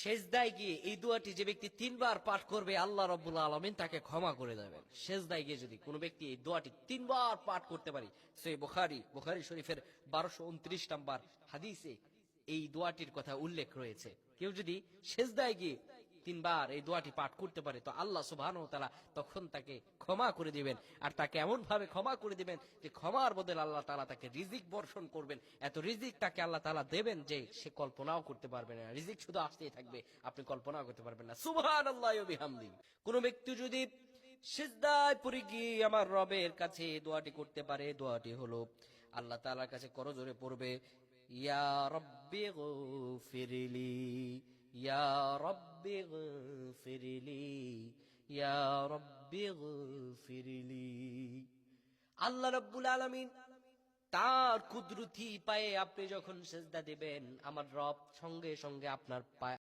সেজদায় গিয়ে এই দোয়াটি যে ব্যক্তি 3 বার পাঠ করবে, আল্লাহ রাব্বুল আলামিন তাকে ক্ষমা করে দেবেন। সেজদায় গিয়ে যদি কোনো ব্যক্তি এই দোয়াটি 3 বার পাঠ করতে পারে, সহিহ বুখারী শরীফের 1229 নম্বর হাদিসে এই দোয়াটির কথা উল্লেখ রয়েছে। কেউ যদি সেজদায় গিয়ে 3 বার এই দোয়াটি পাঠ করতে পারে, তো আল্লাহ সুবহানাহু ওয়া তাআলা তখন তাকে ক্ষমা করে দিবেন। আর তাকে এমন ভাবে ক্ষমা করে দিবেন যে ক্ষমার বদলে আল্লাহ তাআলা তাকে রিজিক বর্ষণ করবেন। এত রিজিক তাকে আল্লাহ তাআলা দেবেন যে সে কল্পনাও করতে পারবে না। রিজিক শুধু আসতেই থাকবে, আপনি কল্পনাও করতে পারবেন না। সুবহানাল্লাহি ওয়া বিহামদিহি। কোন ব্যক্তি যদি সিজদায় পড়ে গিয়ে আমার রবের কাছে দোয়াটি করতে পারে, দোয়াটি হলো আল্লাহ তাআলার কাছে করজোরে পড়বে, ইয়া রব্বি গফিরলি, ইয়া রব্বি গফিরলি, ইয়া রব্বি গফিরলি। আল্লাহ রাব্বুল আলামিন তার কুদরতি পায়ে আপনি যখন সেজদা দিবেন, আমার রব সঙ্গে সঙ্গে আপনার পায়ে